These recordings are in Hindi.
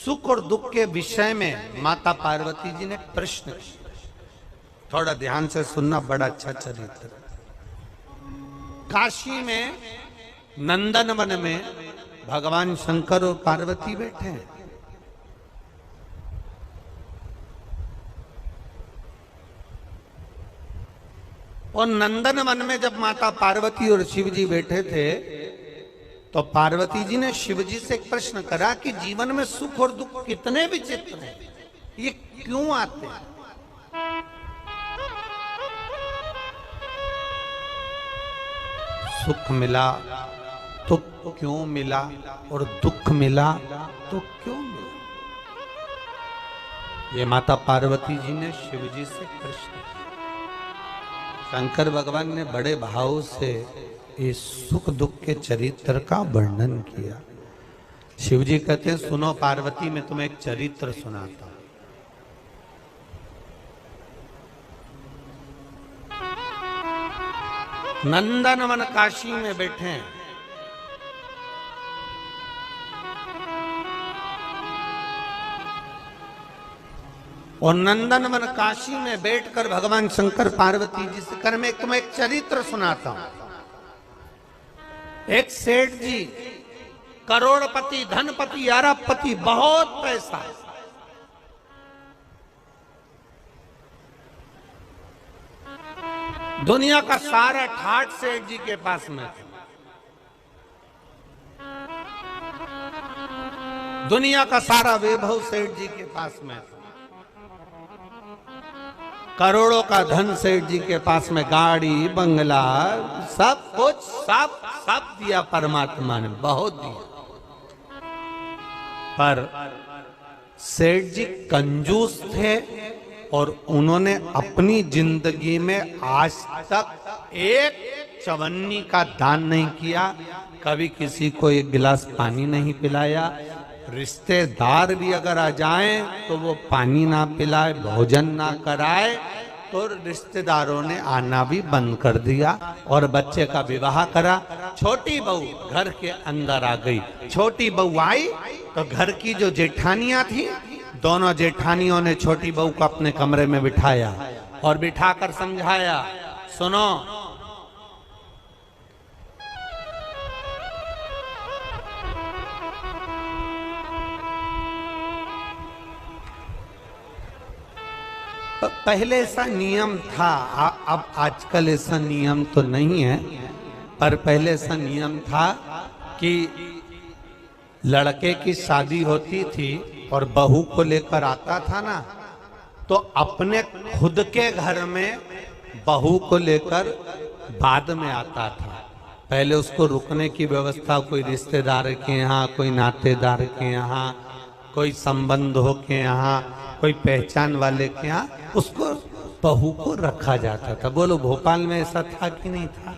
सुख और दुख के विषय में माता पार्वती जी ने प्रश्न किया। थोड़ा ध्यान से सुनना, बड़ा अच्छा चरित्र। काशी में नंदन वन में भगवान शंकर और पार्वती बैठे हैं। और नंदन वन में जब माता पार्वती और शिव जी बैठे थे तो पार्वती जी ने शिव जी से एक प्रश्न करा कि जीवन में सुख और दुख कितने विचित्र हैं, ये क्यों आते हैं? सुख मिला तो क्यों मिला और दुख मिला तो क्यों मिला? ये माता पार्वती जी ने शिव जी से प्रश्न किया। शंकर भगवान ने बड़े भाव से इस सुख दुख के चरित्र का वर्णन किया। शिव जी कहते हैं, सुनो पार्वती, मैं तुम्हें एक चरित्र सुनाता हूं। नंदनवन काशी में बैठे हैं। और नंदनवन काशी में बैठकर भगवान शंकर पार्वती जी से कर मैं तुम्हें एक चरित्र सुनाता हूं। एक सेठ जी, करोड़पति, धनपति, अरबपति, बहुत पैसा, दुनिया का सारा ठाठ सेठ जी के पास में था। दुनिया का सारा वैभव सेठ जी के पास में था। करोड़ों का धन सेठ जी के पास में, गाड़ी बंगला सब कुछ, सब दिया परमात्मा ने, बहुत दिया। पर सेठ जी कंजूस थे और उन्होंने अपनी जिंदगी में आज तक एक चवन्नी का दान नहीं किया, कभी किसी को एक गिलास पानी नहीं पिलाया। रिश्तेदार भी अगर आ जाएं तो वो पानी ना पिलाए, भोजन ना कराए, तो रिश्तेदारों ने आना भी बंद कर दिया। और बच्चे का विवाह करा। छोटी बहू घर के अंदर आ गई। छोटी बहू आई तो घर की जो जेठानियां थी, दोनों जेठानियों ने छोटी बहू को अपने कमरे में बिठाया और बिठाकर समझाया, सुनो, पहले ऐसा नियम था, अब आजकल ऐसा नियम तो नहीं है, पर पहले ऐसा नियम था कि लड़के की शादी होती थी और बहू को लेकर आता था ना, तो अपने खुद के घर में बहू को लेकर बाद में आता था। पहले उसको रुकने की व्यवस्था कोई रिश्तेदार के यहाँ, कोई नातेदार के यहाँ, कोई संबंधों के यहाँ, कोई पहचान वाले के यहाँ उसको बहू को रखा जाता था। बोलो भोपाल में ऐसा था कि नहीं था?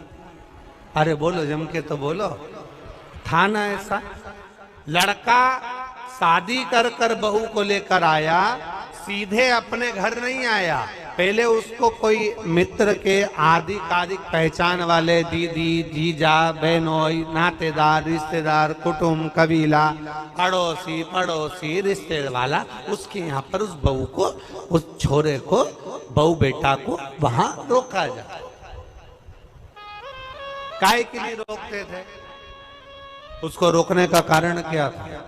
अरे बोलो जम के तो बोलो, था ना ऐसा? लड़का शादी कर कर बहू को लेकर आया, सीधे अपने घर नहीं आया, पहले उसको कोई मित्र के आदिक पहचान वाले, दीदी, जीजा, बहनोई, नातेदार, रिश्तेदार, कुटुंब, कबीला, अड़ोसी पड़ोसी, रिश्तेदार वाला, उसके यहाँ पर उस बहू को, उस छोरे को, बहू बेटा को वहां रोका जाता। काहे के लिए रोकते थे? उसको रोकने का कारण क्या था?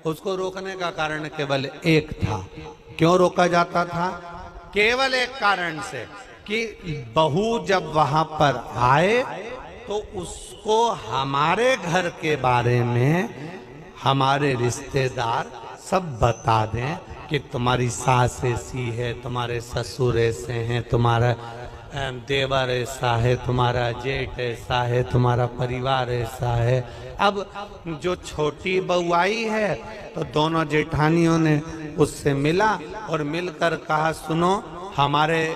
उसको रोकने का कारण केवल एक था। क्यों रोका जाता था? केवल एक कारण से कि बहू जब वहां पर आए तो उसको हमारे घर के बारे में हमारे रिश्तेदार सब बता दें कि तुम्हारी सास ऐसी है, तुम्हारे ससुर ऐसे हैं, तुम्हारा देवर ऐसा है, तुम्हारा जेठ ऐसा है, तुम्हारा परिवार ऐसा है। अब जो छोटी बहू आई है तो दोनों जेठानियों ने उससे मिला और मिलकर कहा, सुनो, हमारे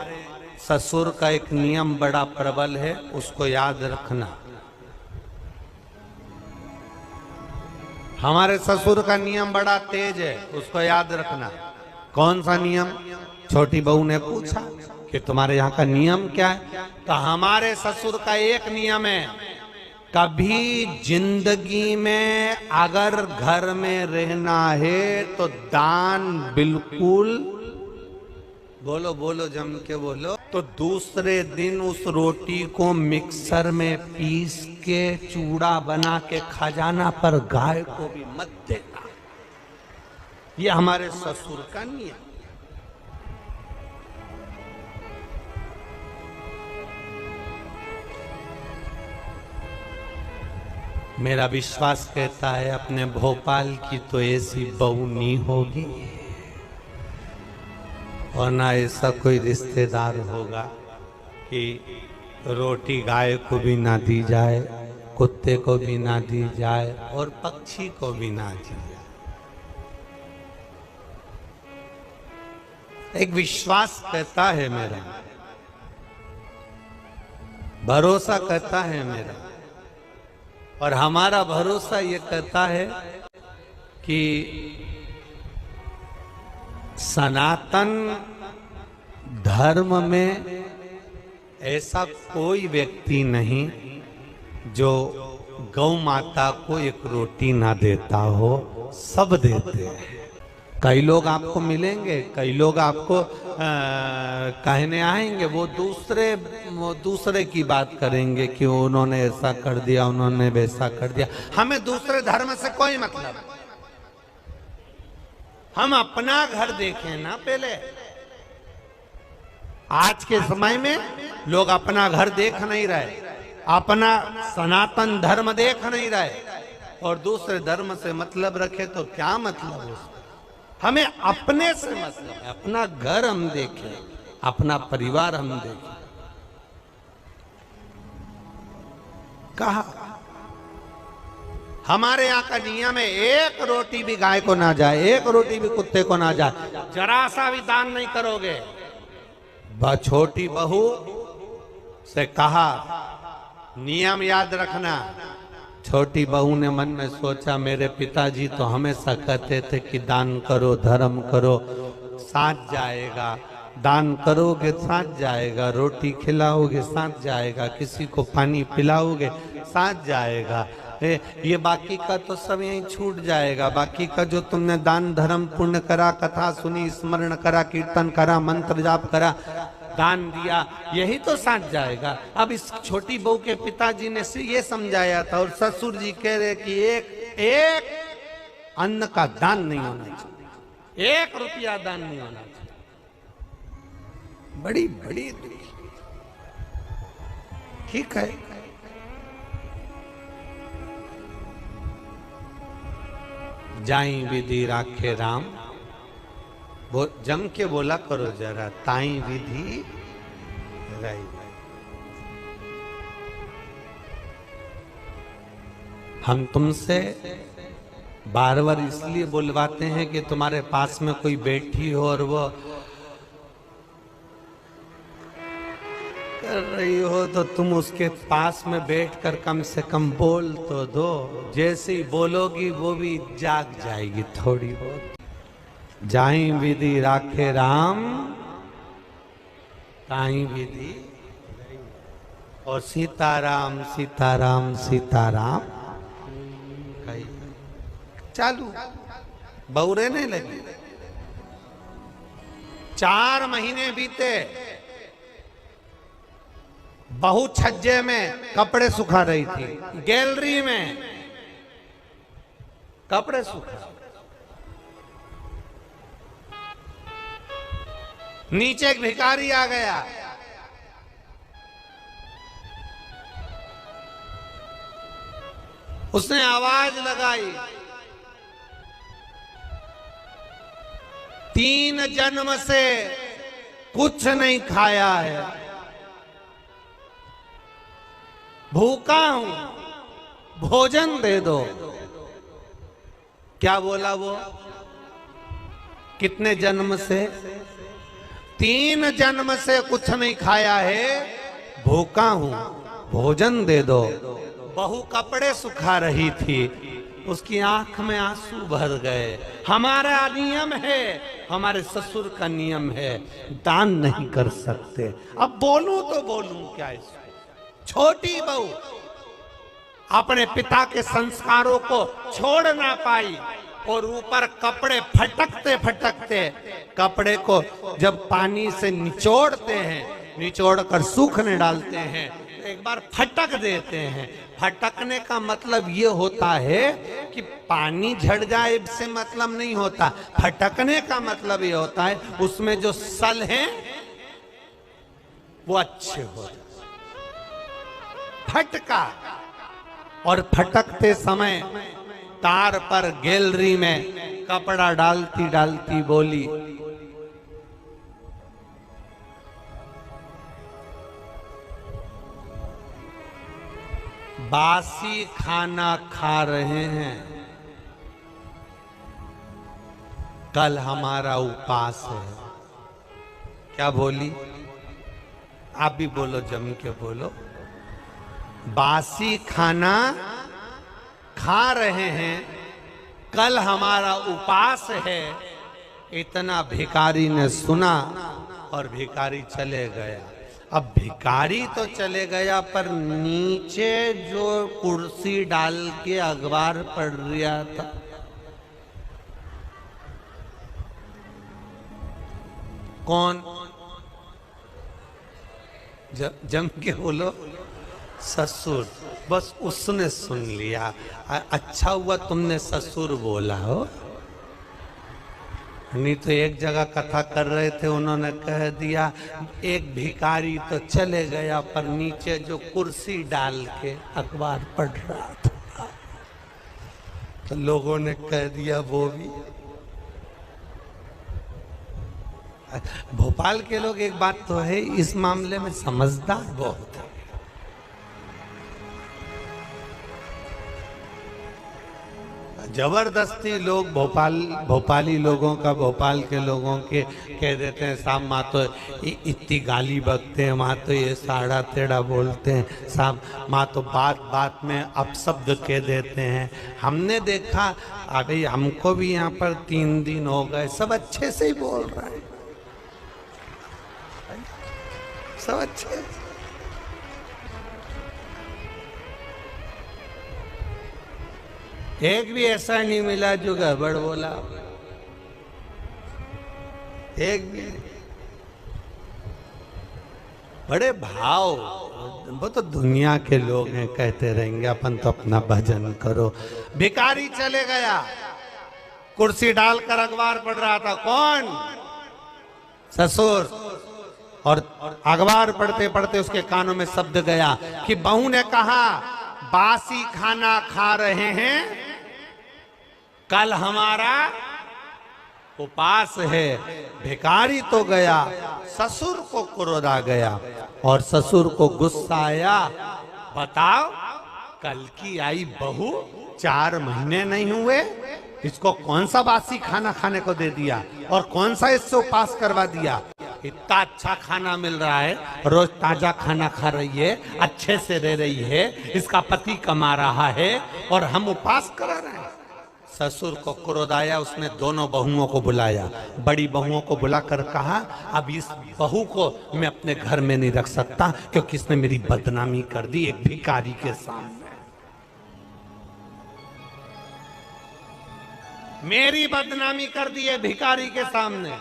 ससुर का एक नियम बड़ा प्रबल है, उसको याद रखना। हमारे ससुर का नियम बड़ा तेज है, उसको याद रखना। कौन सा नियम? छोटी बहू ने पूछा कि तुम्हारे यहाँ का नियम क्या है? तो हमारे ससुर का एक नियम है कभी जिंदगी में अगर घर में रहना है तो दान बिल्कुल, बोलो बोलो जम के बोलो, तो दूसरे दिन उस रोटी को मिक्सर में पीस के चूड़ा बना के खा जाना, पर गाय को भी मत देना। ये हमारे ससुर का नियम। मेरा विश्वास कहता है अपने भोपाल की तो ऐसी बहू नहीं होगी, और ना ऐसा कोई रिश्तेदार होगा कि रोटी गाय को भी ना दी जाए, कुत्ते को भी ना दी जाए, और पक्षी को भी ना दी जाए। एक विश्वास कहता है मेरा, भरोसा कहता है मेरा, और हमारा भरोसा ये कहता है कि सनातन धर्म में ऐसा कोई व्यक्ति नहीं जो गौ माता को एक रोटी ना देता हो, सब देते हैं। कई लोग आपको मिलेंगे, कई लोग आपको कहने आएंगे, वो दूसरे की बात करेंगे कि उन्होंने ऐसा कर दिया, उन्होंने वैसा कर दिया। हमें दूसरे धर्म से कोई मतलब नहीं, हम अपना घर देखें ना पहले। आज के समय में लोग अपना घर देख नहीं रहे, अपना सनातन धर्म देख नहीं रहे, और दूसरे धर्म से मतलब रखे तो क्या मतलब है? हमें अपने से मतलब है, अपना घर हम देखें, अपना परिवार हम देखें। कहा हमारे यहाँ का नियम है, एक रोटी भी गाय को ना जाए, एक रोटी भी कुत्ते को ना जाए, जरा सा भी दान नहीं करोगे। छोटी बहू से कहा, नियम याद रखना। छोटी बहू ने मन में सोचा, मेरे पिताजी तो हमेशा कहते थे कि दान करो, धर्म करो, साथ जाएगा। दान करोगे साथ जाएगा, रोटी खिलाओगे साथ जाएगा, किसी को पानी पिलाओगे साथ जाएगा। ये बाकी का तो सब यहीं छूट जाएगा। बाकी का जो तुमने दान धर्म पुण्य करा, कथा सुनी, स्मरण करा, कीर्तन करा, मंत्र जाप करा, दान दिया, यही तो साथ जाएगा। अब इस छोटी बहू के पिताजी ने ये समझाया था, और ससुर जी कह रहे कि एक अन्न का दान नहीं होना चाहिए, 1 रुपया दान नहीं होना चाहिए। बड़ी बड़ी ठीक है, जाई विधि राखे राम, वो जम के बोला करो जरा, ताई विधि राई। हम तुमसे बार बार इसलिए बुलवाते हैं कि तुम्हारे पास में कोई बैठी हो और वो कर रही हो, तो तुम उसके पास में बैठकर कम से कम बोल तो दो। जैसे ही बोलोगी वो भी जाग जाएगी थोड़ी बहुत। जाई विधि राखे राम, ताई विधि, और सीताराम सीताराम सीताराम कही चालू। बहू रहने लगी। 4 महीने बीते, बहू छज्जे में कपड़े सुखा रही थी, गैलरी में कपड़े सुखा। नीचे एक भिखारी आ गया, उसने आवाज लगाई, 3 जन्म से कुछ नहीं खाया है, भूखा हूं, भोजन दे दो। क्या बोला वो? कितने जन्म से? 3 जन्म से कुछ नहीं खाया है, भूखा हूं, भोजन दे दो। बहू कपड़े सुखा रही थी, उसकी आंख में आंसू भर गए। हमारा नियम है, हमारे ससुर का नियम है, दान नहीं कर सकते। अब बोलूं तो बोलूं क्या इसको? छोटी बहू अपने पिता के संस्कारों को छोड़ ना पाई और ऊपर कपड़े फटकते फटकते कपड़े को जब पानी से निचोड़ते हैं, निचोड़कर सूखने डालते हैं, एक बार फटक देते हैं। फटकने का मतलब ये होता है कि पानी झड़ जाए से मतलब नहीं होता। फटकने का मतलब ये होता है उसमें जो सल हैं वो अच्छे हो जाए। फटका, और फटकते समय तार पर गैलरी में कपड़ा डालती डालती बोली, बासी खाना खा रहे हैं, कल हमारा उपवास है। क्या बोली? आप भी बोलो, जम के बोलो। बासी खाना खा रहे हैं, कल हमारा उपवास है। इतना भिखारी ने सुना और भिखारी चले गया। अब भिखारी तो चले गया, पर नीचे जो कुर्सी डाल के अखबार पढ़ रहा था, कौन? जम के बोलो, ससुर। बस उसने सुन लिया। अच्छा हुआ तुमने ससुर बोला हो, नहीं तो एक जगह कथा कर रहे थे, उन्होंने कह दिया एक भिखारी तो चले गया, पर नीचे जो कुर्सी डाल के अखबार पढ़ रहा था, तो लोगों ने कह दिया वो भी। भोपाल के लोग, एक बात तो है, इस मामले में समझदार बहुत है। जबरदस्ती लोग भोपाली लोगों का, भोपाल के लोगों के कह देते हैं साहब माँ तो इतनी गाली बकते हैं, माँ तो ये साड़ा तेड़ा बोलते हैं, साहब माँ तो बात बात में अपशब्द कह देते हैं। हमने देखा, अभी हमको भी यहाँ पर 3 दिन हो गए, सब अच्छे से ही बोल रहे हैं, सब अच्छे। एक भी ऐसा नहीं मिला जो गड़बड़ बोला, एक भी। बड़े भाव, वो तो दुनिया के लोग हैं, कहते रहेंगे, अपन तो अपना भजन करो। भिखारी चले गया, कुर्सी डालकर अखबार पढ़ रहा था, कौन? ससुर। और अखबार पढ़ते पढ़ते उसके कानों में शब्द गया कि बहू ने कहा बासी खाना खा रहे हैं, कल हमारा उपवास है। भिखारी तो गया, ससुर को क्रोध आ गया और ससुर को गुस्सा आया। बताओ, कल की आई बहू 4 महीने नहीं हुए, इसको कौन सा बासी खाना खाने को दे दिया और कौन सा इससे उपवास करवा दिया? इतना अच्छा खाना मिल रहा है, रोज ताजा खाना खा रही है, अच्छे से रह रही है, इसका पति कमा रहा है और हम उपवास करा रहे हैं। ससुर को क्रोध आया, उसने दोनों बहुओं को बुलाया, बड़ी बहुओं को बुलाकर कहा अब इस बहू को मैं अपने घर में नहीं रख सकता, क्योंकि इसने मेरी बदनामी कर दी एक भिखारी के सामने। मेरी बदनामी कर दी है भिखारी के सामने।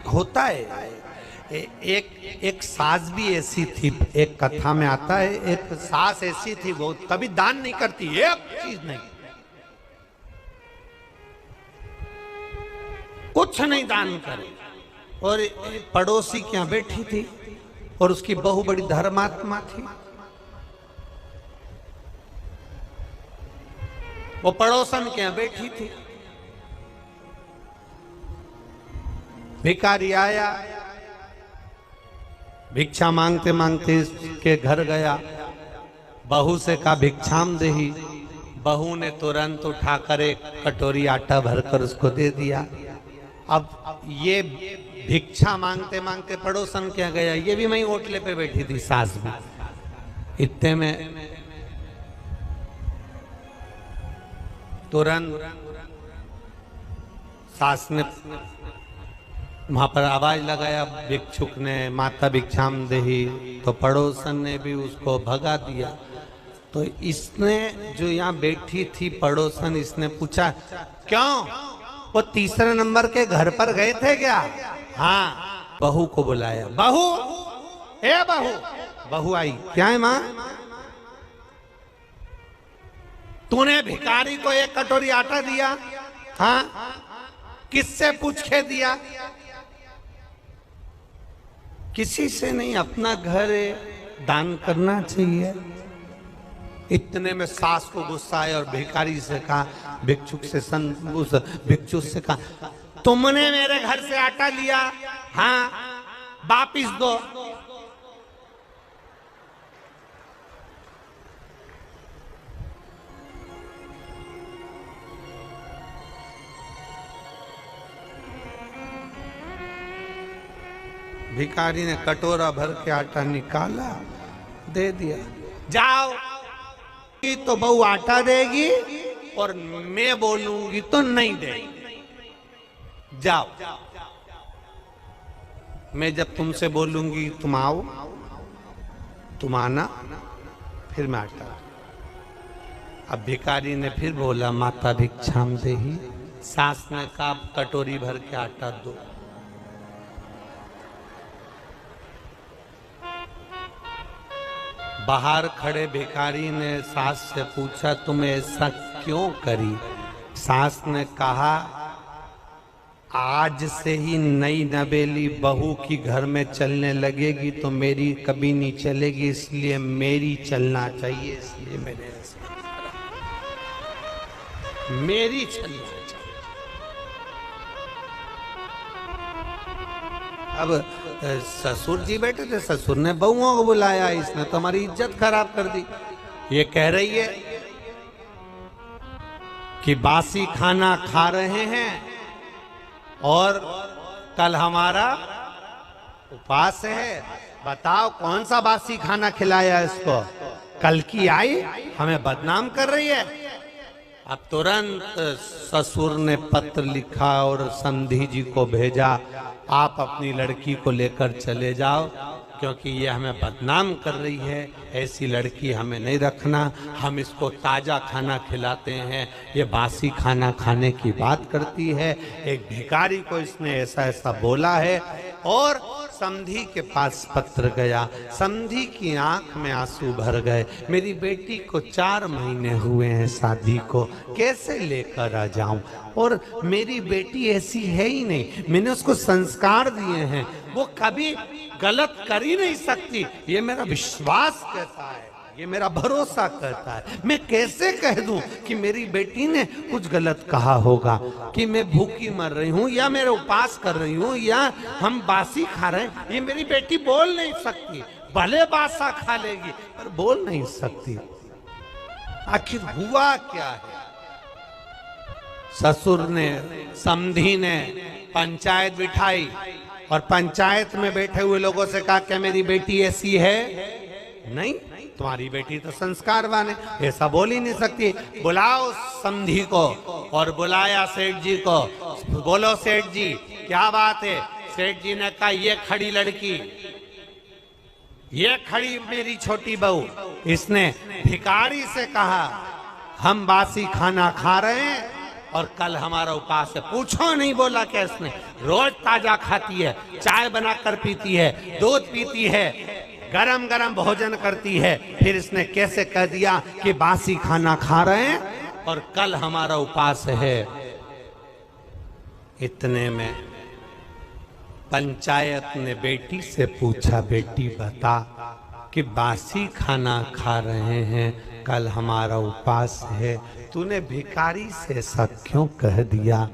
होता है, एक सास भी ऐसी थी, एक कथा में आता है, एक सास ऐसी थी, वो कभी दान नहीं करती, एक चीज नहीं, कुछ नहीं दान करे। और एक पड़ोसी के यहाँ बैठी थी और उसकी बहू बड़ी धर्मात्मा थी। वो पड़ोसन के यहाँ बैठी थी, भिखारी आया, भिक्षा मांगते मांगते इसके घर गया, बहू से कहा भिक्षाम देही। बहू ने तुरंत उठाकर एक कटोरी आटा भरकर उसको दे दिया। अब ये भिक्षा मांगते मांगते पड़ोसन के यहाँ गया, ये भी वहीं ओटले पे बैठी थी सास भी। इतने में तुरंत सास ने वहां पर आवाज लगाया भिक्षुक ने, माता भिक्षाम देही, तो पड़ोसन ने भी उसको भगा दिया। तो इसने जो यहाँ बैठी थी पड़ोसन, इसने पूछा क्यों, वो तीसरे नंबर के घर पर गए थे क्या? हाँ। बहू को बुलाया, बहू, ए बहू। बहू आई, क्या है माँ? तूने भिखारी को एक कटोरी आटा दिया? हाँ। किससे पूछ के दिया? किसी से नहीं, अपना घर है, दान करना चाहिए। इतने में सास को गुस्सा आया और भिखारी से कहा, भिक्षुक से कहा, तुमने मेरे घर से आटा लिया? हाँ, वापिस दो। भिखारी ने कटोरा भर के आटा निकाला, दे दिया। जाओ, तो बहू आटा देगी और मैं बोलूंगी तो नहीं देगी। जाओ, मैं जब तुमसे बोलूंगी तुम आओ, तुम आना, फिर मैं आटा। अब भिखारी ने फिर बोला, माता भिक्षाम देहि। सास ने कहा, कटोरी भर के आटा दो। बाहर खड़े भिखारी ने सास से पूछा, तुम ऐसा क्यों करी? सास ने कहा, आज से ही नई नवेली बहू की घर में चलने लगेगी तो मेरी कभी नहीं चलेगी, इसलिए मेरी चलना चाहिए, इसलिए मैंने मेरी चलना चाहिए। अब ससुर जी बैठे थे, ससुर ने बहुओं को बुलाया, इसने तो हमारी इज्जत खराब कर दी। ये कह रही है कि बासी खाना खा रहे हैं और कल हमारा उपवास है। बताओ कौन सा बासी खाना खिलाया इसको? कल की आई हमें बदनाम कर रही है। अब तुरंत ससुर ने पत्र लिखा और समधी जी को भेजा, आप अपनी लड़की को लेकर चले जाओ, क्योंकि ये हमें बदनाम कर रही है, ऐसी लड़की हमें नहीं रखना। हम इसको ताज़ा खाना खिलाते हैं, ये बासी खाना खाने की बात करती है। एक भिखारी को इसने ऐसा ऐसा बोला है। और समधी के पास पत्र गया, समधी की आंख में आंसू भर गए। मेरी बेटी को 4 महीने हुए हैं शादी को, कैसे लेकर आ जाऊं? और मेरी बेटी ऐसी है ही नहीं, मैंने उसको संस्कार दिए हैं, वो कभी गलत कर ही नहीं सकती, ये मेरा विश्वास कहता है, ये मेरा भरोसा कहता है। मैं कैसे कह दूं कि मेरी बेटी ने कुछ गलत कहा होगा, कि मैं भूखी मर रही हूं या मेरे उपवास कर रही हूं या हम बासी खा रहे हैं? ये मेरी बेटी बोल नहीं सकती, भले बासा खा लेगी पर बोल नहीं सकती। आखिर हुआ क्या है? ससुर ने, समधी ने पंचायत बिठाई और पंचायत में बैठे हुए लोगों से कहा, क्या मेरी बेटी ऐसी है? नहीं, तुम्हारी बेटी तो संस्कारवान है, ऐसा बोल ही नहीं सकती। बुलाओ समधी को। और बुलाया सेठ जी को। बोलो सेठ जी, क्या बात है? सेठ जी ने कहा, ये खड़ी लड़की, ये खड़ी मेरी छोटी बहू, इसने भिखारी से कहा हम बासी खाना खा रहे हैं और कल हमारा उपवास है। पूछो नहीं बोला क्या इसने? रोज ताजा खाती है, चाय बनाकर पीती है, दूध पीती है, गरम गरम भोजन करती है, फिर इसने कैसे कह दिया कि बासी खाना खा रहे हैं और कल हमारा उपवास है? इतने में पंचायत ने बेटी से पूछा, बेटी बता कि बासी खाना खा रहे हैं, कल हमारा उपवास है, तूने भिखारी से ऐसा क्यों कह दिया?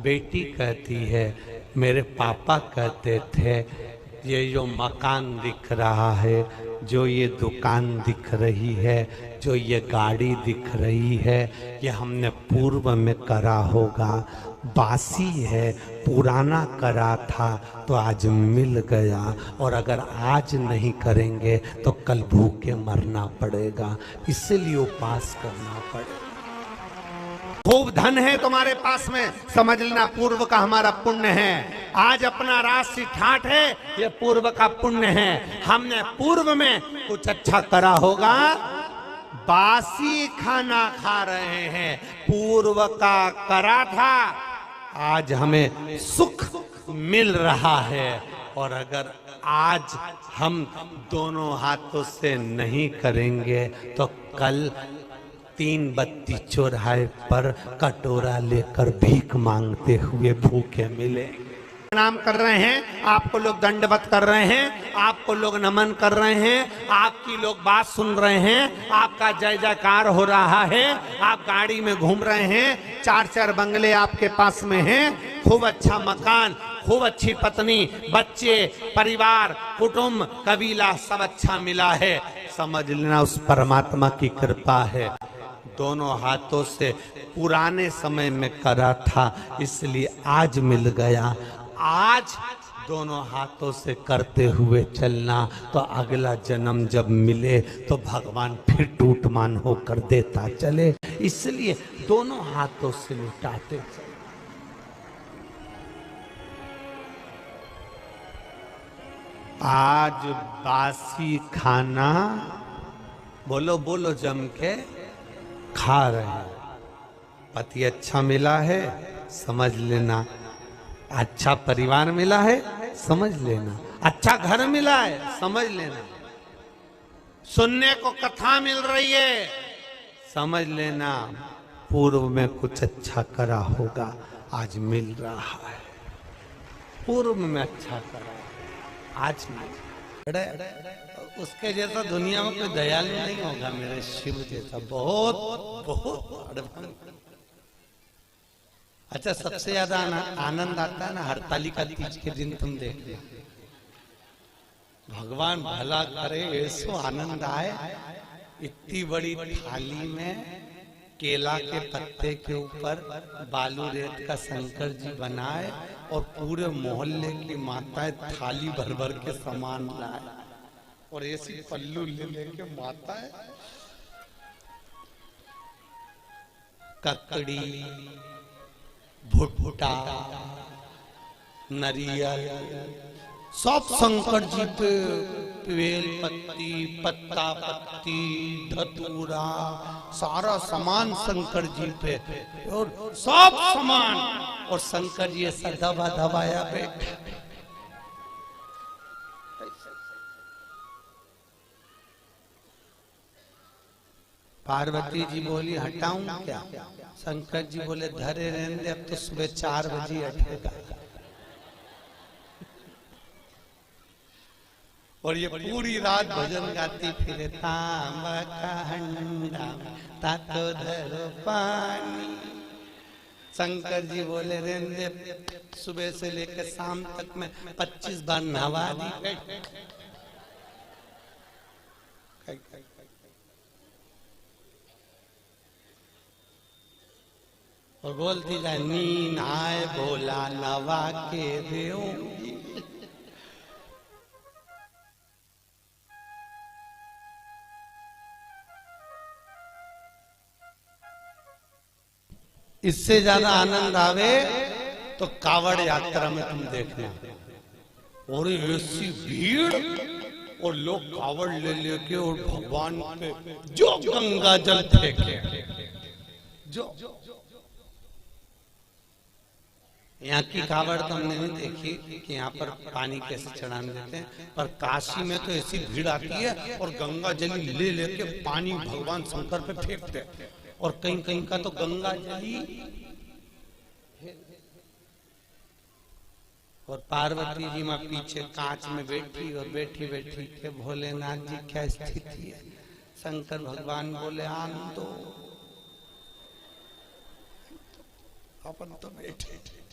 बेटी कहती है, मेरे पापा कहते थे ये जो मकान दिख रहा है, जो ये दुकान दिख रही है, जो ये गाड़ी दिख रही है, ये हमने पूर्व में करा होगा, बासी है, पुराना करा था तो आज मिल गया, और अगर आज नहीं करेंगे तो कल भूखे मरना पड़ेगा, इसलिए उपवास करना पड़ेगा। खूब धन है तुम्हारे पास में, समझ लेना पूर्व का हमारा पुण्य है। आज अपना राशि ठाठ है, ये पूर्व का पुण्य है। हमने पूर्व में कुछ अच्छा करा होगा, बासी खाना खा रहे हैं। पूर्व का करा था, आज हमें सुख मिल रहा है। और अगर आज हम दोनों हाथों से नहीं करेंगे तो कल 3 बत्ती चौराहे पर कटोरा लेकर भीख मांगते हुए भूखे मिले। प्रणाम कर रहे हैं, आपको लोग दंडवत कर रहे हैं, आपको लोग नमन कर रहे हैं, आपकी लोग बात सुन रहे हैं, आपका जय जयकार हो रहा है। आप गाड़ी में घूम रहे हैं, 4-4 बंगले आपके पास में हैं, खूब अच्छा मकान, खूब अच्छी पत्नी, बच्चे, परिवार, कुटुंब, कबीला सब अच्छा मिला है। समझ लेना उस परमात्मा की कृपा है। दोनों हाथों से पुराने समय में करा था, इसलिए आज मिल गया। आज दोनों हाथों से करते हुए चलना, तो अगला जन्म जब मिले तो भगवान फिर टूटमान होकर देता चले। इसलिए दोनों हाथों से लुटाते चले। आज बासी खाना बोलो बोलो जम के खा रहे हैं। पति अच्छा मिला है, समझ लेना। अच्छा परिवार मिला है, समझ लेना। अच्छा घर मिला है, समझ लेना। सुनने को कथा मिल रही है, समझ लेना पूर्व में कुछ अच्छा करा होगा, आज मिल रहा है। पूर्व में अच्छा करा, आज नहीं। उसके जैसा दुनिया में कोई दयालु नहीं होगा मेरे शिव जैसा। बहुत बहुत अच्छा। सबसे ज्यादा आनंद आता है ना हरतालिका तीज के दिन। तुम देख लो, भगवान भला करे, ऐसो आनंद आए। इतनी बड़ी थाली में केला के पत्ते के ऊपर बालू रेत का शंकर जी बनाए और पूरे मोहल्ले की माताएं थाली भर भर के सामान लाए और ऐसी पल्लू ले लेके माताएं ककड़ी, भुट्टा, नारियल सब शंकर जी पे, बेल पत्ती, पत्ता पत्ती, धतूरा, सारा सामान शंकर जी पे और सब सामान। और शंकर जी ऐसा दबा दबाया बैठे। पार्वती जी बोली हटाऊं क्या? शंकर जी बोले धरे रहने दे, अब तो सुबह 4 बजे हटेगा। और ये पूरी रात भजन गाती फिरे, तांबा का हंडा तातो धरो पानी। शंकर जी बोले रहने दे, सुबह से लेकर शाम तक में 25 बार नहवा दी। और बोलती जाए नींद आए भोला नवा के देऊंगी। इससे ज्यादा आनंद आवे तो कावड़ यात्रा में तुम देखना, और ऐसी भीड़ और लोग कावड़ ले लेके और भगवान पे जो गंगा जल फेंके। जो यहाँ की कावड़ तो हमने नहीं देखी कि यहाँ पर पानी कैसे चढ़ाने देते हैं, पर काशी में तो ऐसी भीड़ आती है और गंगा जली ले लेके पानी भगवान शंकर पे फेंकते हैं। और कहीं कहीं का तो गंगा जली और पार्वती जी माँ पीछे कांच में बैठी और बैठी बैठी के भोलेनाथ जी क्या स्थिति है। शंकर भगवान बोले आन दो, अपन तो बैठे।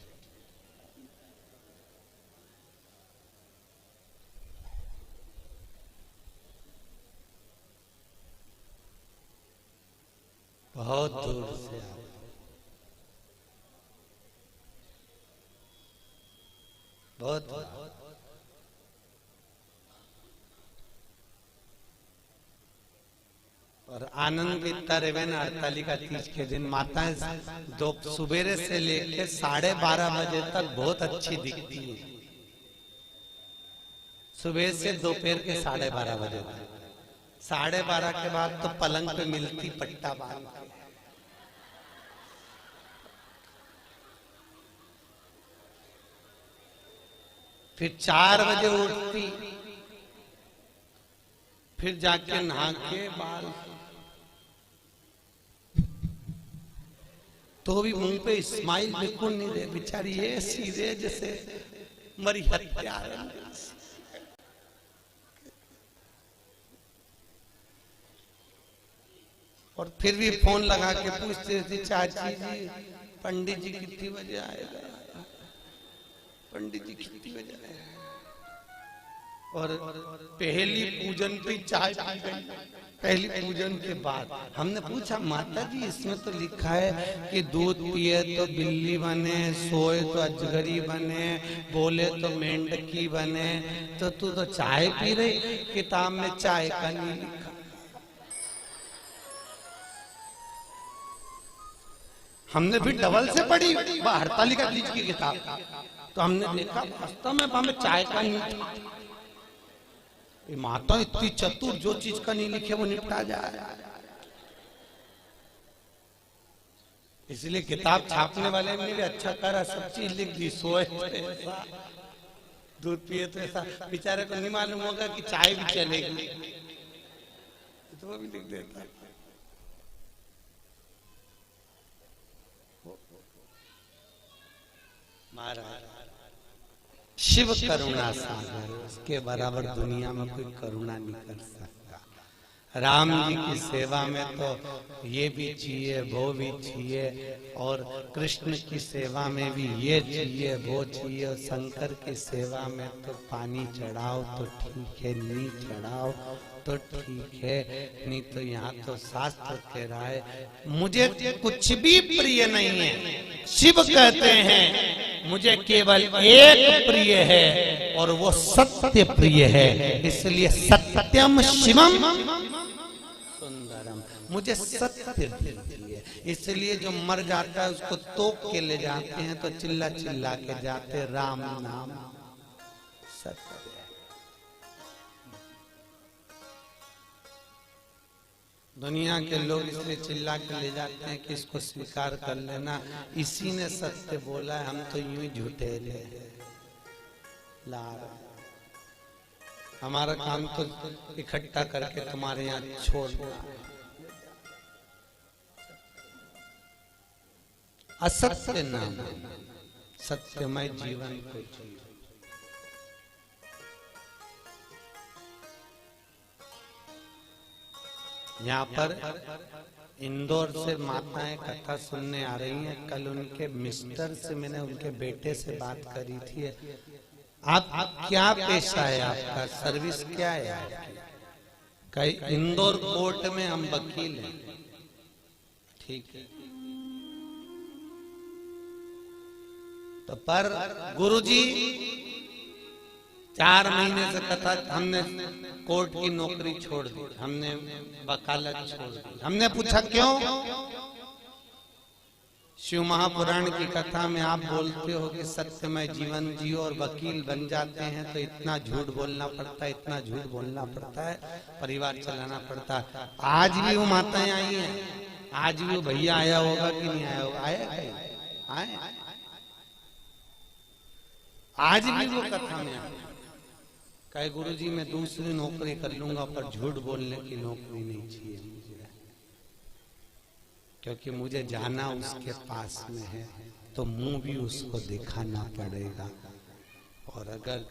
बहुत दूर से बहुत और आनंद इतना रहे ना। हरतालिका तीज के दिन माताएं दो सुबेरे से लेकर 12:30 बजे तक बहुत अच्छी दिखती है। सुबह से दोपहर के 12:30 बजे तक 12:30 के बाद तो पलंग पे मिलती पट्टा बांध के। फिर 4 बजे उठती, फिर जाके नहा के बाल, तो भी मुंह पे स्माइल बिल्कुल नहीं दे, बेचारी ये सीधे जैसे मरी हत्या। और फिर भी फोन लगा के पूछते थे, चाची जी पंडित जी कितनी बजे आएगा, पंडित जी कितनी बजे आएगा। और पहली पूजन पे चाय पी गई, पहली पूजन के बाद। हमने पूछा, माता जी इसमें तो लिखा है कि दूध पिए तो बिल्ली बने, सोए तो अजगरी बने, बोले तो मेंढकी बने, तो तू तो चाय पी रही, किताब में चाय का नहीं लिखा। हमने भी डबल से पढ़ी हरतालिका तीज की किताब, तो हमने देखा वास्तव में हमें चाय का नहीं था। ये माता इतनी चतुर, जो चीज का नहीं लिखे वो निपटा जाए। इसलिए किताब छापने वाले ने भी अच्छा करा, सब चीज लिख दी। सोए तो ऐसा, दूध पिए तो ऐसा, बेचारे को नहीं मालूम होगा कि चाय भी चलेगी, तो वो भी लिख देता। महाराज शिव करुणा सागर, उसके बराबर दुनिया में कोई करुणा नहीं कर सकता। राम जी की सेवा में तो ये भी चाहिए, वो भी चाहिए, और कृष्ण की सेवा में भी ये चाहिए, वो चाहिए, और शंकर की सेवा में तो पानी चढ़ाओ तो ठीक है, नहीं चढ़ाओ तो ठीक है, नहीं तो यहाँ तो शास्त्र कह रहा है मुझे कुछ भी प्रिय नहीं है। शिव कहते हैं मुझे केवल एक प्रिय है और वो सत्य प्रिय है, इसलिए सत्यम शिवम सुंदरम, मुझे सत्य प्रिय है। इसलिए जो मर जाता है उसको तोप के ले जाते हैं, तो चिल्ला चिल्ला के जाते राम नाम सत्य। दुनिया के लोग इसलिए चिल्ला के ले जाते हैं कि इसको स्वीकार कर लेना, इसी ने सत्य बोला है, हम तो यूं ही झूठे ले ला। हमारा काम तो इकट्ठा करके तुम्हारे यहाँ छोड़ देना। असत्य नाम सत्यमय जीवन को जियो। यहाँ पर इंदौर से माताएं कथा सुनने आ रही हैं। कल उनके मिस्टर से मैंने उनके बेटे से बात करी थी। आप क्या पेशा है, आपका सर्विस क्या है? कई इंदौर कोर्ट में हम वकील हैं। ठीक है, तो पर गुरुजी 4 महीने से कथा, हमने कोर्ट की नौकरी छोड़ दी, हमने वकालत छोड़ दी। हमने पूछा क्यों? शिव महापुराण की कथा में आप बोलते हो कि सत्यमय जीवन जियो और वकील बन जाते हैं, तो इतना झूठ बोलना पड़ता है, इतना झूठ बोलना पड़ता है, परिवार चलाना पड़ता है। आज भी वो माताएं आई हैं, आज भी वो भैया आया होगा कि नहीं आया होगा? आए आज भी वो कथा में आए, कहे गुरुजी मैं दूसरी नौकरी कर लूंगा पर झूठ बोलने की नौकरी नहीं चाहिए मुझे, क्योंकि मुझे जाना उसके पास में है, तो मुंह भी उसको दिखाना पड़ेगा। और अगर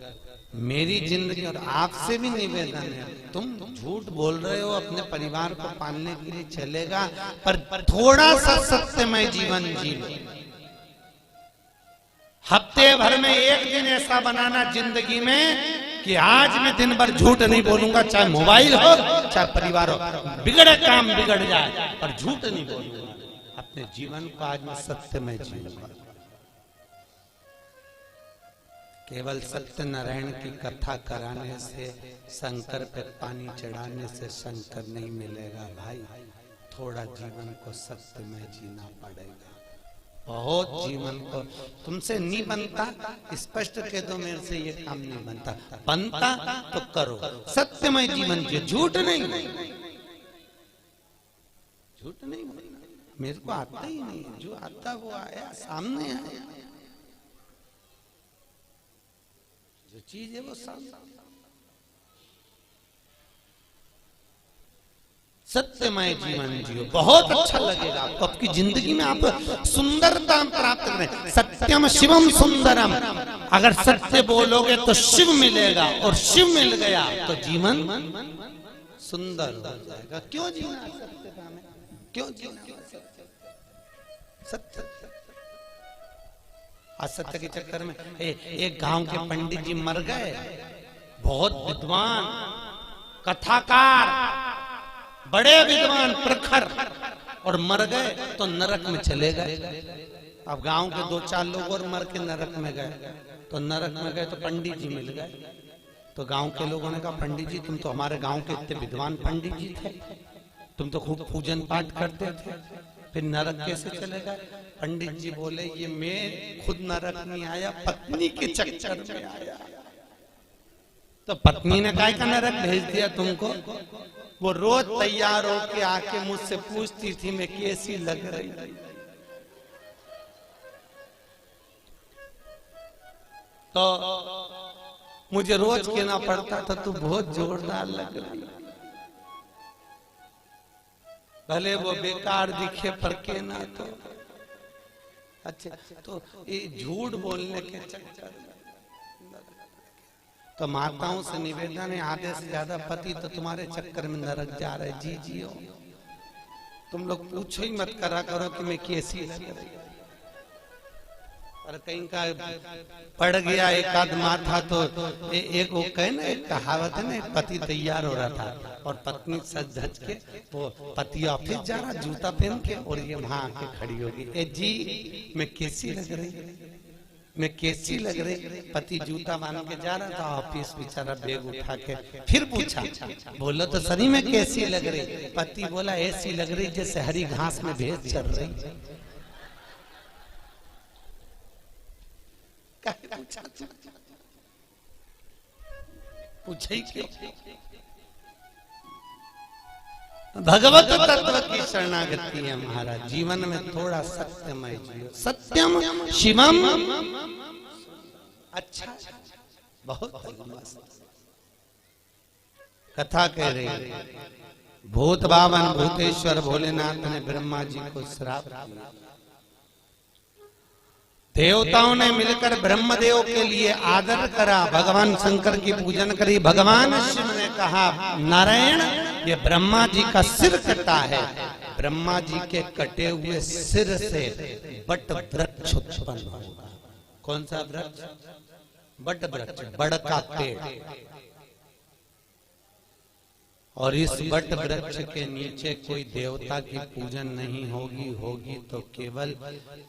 मेरी जिंदगी, और आपसे भी निवेदन है, तुम झूठ बोल रहे हो अपने परिवार को पालने के लिए चलेगा, पर थोड़ा सा सत्यमय जीवन जी लो। हफ्ते भर में एक दिन ऐसा बनाना जिंदगी में कि आज मैं दिन भर झूठ नहीं बोलूंगा, चाहे मोबाइल हो चाहे परिवार हो, बिगड़े काम बिगड़ जाए पर झूठ नहीं बोलूंगा। अपने जीवन को आज मैं सत्य में जीऊंगा। केवल सत्यनारायण की कथा कराने से, शंकर पे पानी चढ़ाने से शंकर नहीं मिलेगा भाई। थोड़ा जीवन को सत्य में जीना पड़ेगा। बहुत जीवन को तुमसे नहीं बनता, स्पष्ट कह दो मेरे से ये काम नहीं बनता, बनता तो करो, सत्यमय जीवन जियो, झूठ नहीं, झूठ नहीं बोलना। मेरे को आता ही नहीं, जो आता वो आया सामने आया, जो चीज है वो सामने। सत्यमय जीवन जियो, बहुत अच्छा लगेगा आपको, आपकी जिंदगी में आप सुंदरता प्राप्त करें। सत्यम शिवम सुंदरम, अगर सत्य बोलोगे तो शिव मिलेगा, और शिव मिल गया तो जीवन सुंदर हो जाएगा। क्यों जीना सत्यता में, क्यों जीना सत्य? असत्य के चक्कर में एक गांव के पंडित जी मर गए, बहुत विद्वान कथाकार, बड़े विद्वान प्रखर, और मर गए तो नरक में चले गए। अब गांव के 2-4 लोग और मर के नरक में गए, तो नरक में गए तो पंडित जी मिल गए। तो गांव के लोगों ने कहा, पंडित जी तुम तो हमारे गांव के इतने विद्वान पंडित जी थे, तुम तो खूब पूजन पाठ करते थे, फिर नरक कैसे चले गए? पंडित जी बोले, ये मैं खुद नरक नहीं आया, पत्नी के चक्कर में आया। तो पत्नी ने काय का नरक भेज दिया तुमको? वो रोज तैयार होके आके मुझसे पूछती थी मैं कैसी लग रही। तो मुझे रोज कहना पड़ता था तू बहुत जोरदार लग रही, भले वो बेकार दिखे पर कहना तो अच्छा। तो ये झूठ बोलने के चक्कर, तो माताओं से निवेदन है, आधे से ज्यादा पति तो तुम्हारे चक्कर में नरक जा रहे। जी जियो, तुम लोग पूछो ही मत करा करो कि मैं कैसी लग रही। और कहीं का पड़ गया एक आध माथा तो एक वो कहे ना, एक कहावत है ना, एक पति तैयार हो रहा था और पत्नी सज धज के, वो पति ऑफिस जा रहा जूता पहन के, और ये वहां आके खड़ी होगी, ए जी मैं कैसी लग रही, मैं कैसी लग रही। पति जूता बांध के जा रहा था ऑफिस, बेचारा बैग उठा के, फिर पूछा बोलो तो सही में कैसी लग रही? पति बोला ऐसी लग रही जैसे हरी घास में भैंस चल रही। पूछे क्यों? भगवत तत्व की शरणागति है महाराज। जीवन में थोड़ा सत्यमय जियो, सत्यम शिवम। अच्छा, बहुत कथा कह रही, भूत बावन भूतेश्वर भोलेनाथ ने ब्रह्मा जी को श्राप दिया। देवताओं ने मिलकर ब्रह्मदेव के लिए आदर करा, भगवान शंकर की पूजन करी। भगवान शिव ने कहा, नारायण ये ब्रह्मा जी का सिर कटा है। ब्रह्मा जी के कटे हुए सिर से बट वृक्ष उत्पन्न होगा। कौन सा वृक्ष? बट वृक्ष, बड़ का पेड़। और इस बट वृक्ष के नीचे कोई देवता की पूजन नहीं होगी, होगी तो केवल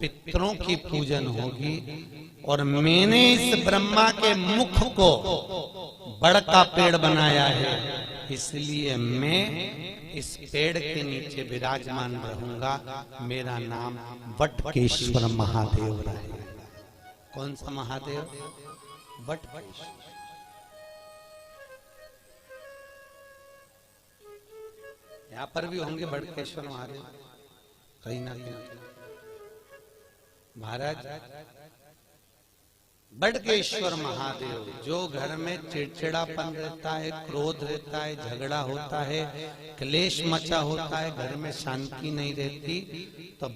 पितरों की पूजन होगी। और मैंने इस ब्रह्मा के मुख को बड़ का पेड़ बनाया है, इसलिए मैं इस पेड़ के नीचे विराजमान रहूंगा। मेरा नाम वटकेश्वर महादेव रहेगा। कौन सा महादेव? वटकेश्वर। यहाँ पर भी होंगे बड़केश्वर महादेव कहीं ना कहीं। महाराज बड़केश्वर महादेव, जो घर में चिड़चिड़ापन रहता है, क्रोध रहता है, झगड़ा होता है, क्लेश मचा होता है, घर में शांति नहीं रहती, तो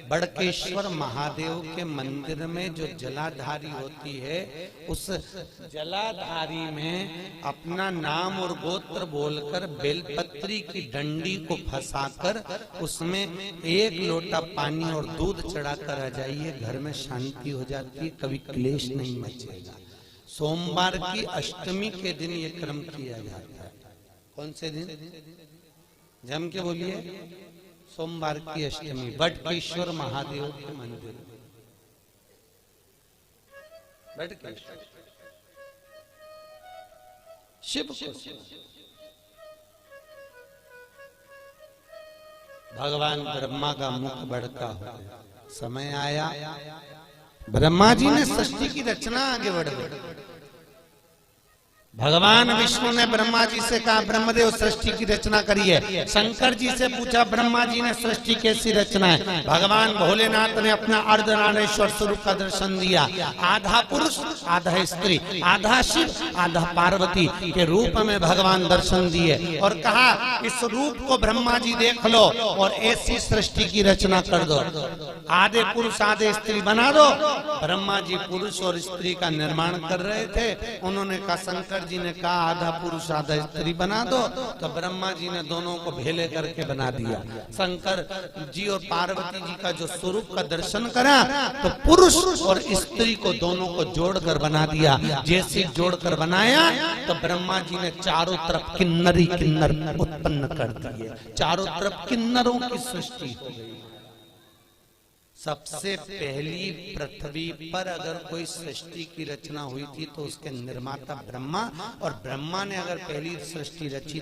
बड़केश्वर महादेव के मंदिर में जो जलाधारी होती है, उस जलाधारी में अपना नाम और गोत्र बोलकर बेलपत्री की डंडी को फंसाकर उसमें 1 लोटा पानी और दूध चढ़ाकर आ जाइए, घर में शांति हो जाती है, कभी क्लेश नहीं मचेगा। सोमवार की अष्टमी के दिन ये क्रम किया जाता है। कौन से दिन? जम के बोलिए। सोमवार की अष्टमी, बटकेश्वर महादेव के मंदिर। बटकेश्वर शिव को भगवान ब्रह्मा का मुख बड़का हो गया। समय आया, ब्रह्मा जी ने सृष्टि की रचना आगे बढ़ गई। भगवान विष्णु ने ब्रह्मा जी से कहा ब्रह्मदेव सृष्टि की रचना करिए। शंकर जी से पूछा ब्रह्मा जी ने सृष्टि कैसी रचना है। भगवान भोलेनाथ ने अपना अर्धनारेश्वर स्वरूप का दर्शन दिया। आधा पुरुष आधा स्त्री, आधा शिव आधा पार्वती के रूप में भगवान दर्शन दिए और कहा इस रूप को ब्रह्मा जी देख लो और ऐसी सृष्टि की रचना कर दो। आधे पुरुष आधे स्त्री बना दो। ब्रह्मा जी पुरुष और स्त्री का निर्माण कर रहे थे। उन्होंने कहा, शंकर जी ने कहा आधा पुरुष आधा स्त्री बना दो, तो ब्रह्मा जी ने दोनों को भेले करके बना दिया। शंकर जी और पार्वती जी का जो स्वरूप का दर्शन करा तो पुरुष और स्त्री को दोनों को जोड़कर बना दिया। जैसे जोड़कर बनाया तो ब्रह्मा जी ने चारों तरफ किन्नरी किन्नर उत्पन्न कर दिए। चारों तरफ किन्नरों की सृष्टि हो गई। सबसे पहली पृथ्वी पर अगर कोई सृष्टि की रचना हुई थी तो उसके निर्माता ब्रह्मा, और ब्रह्मा ने अगर पहली सृष्टि रची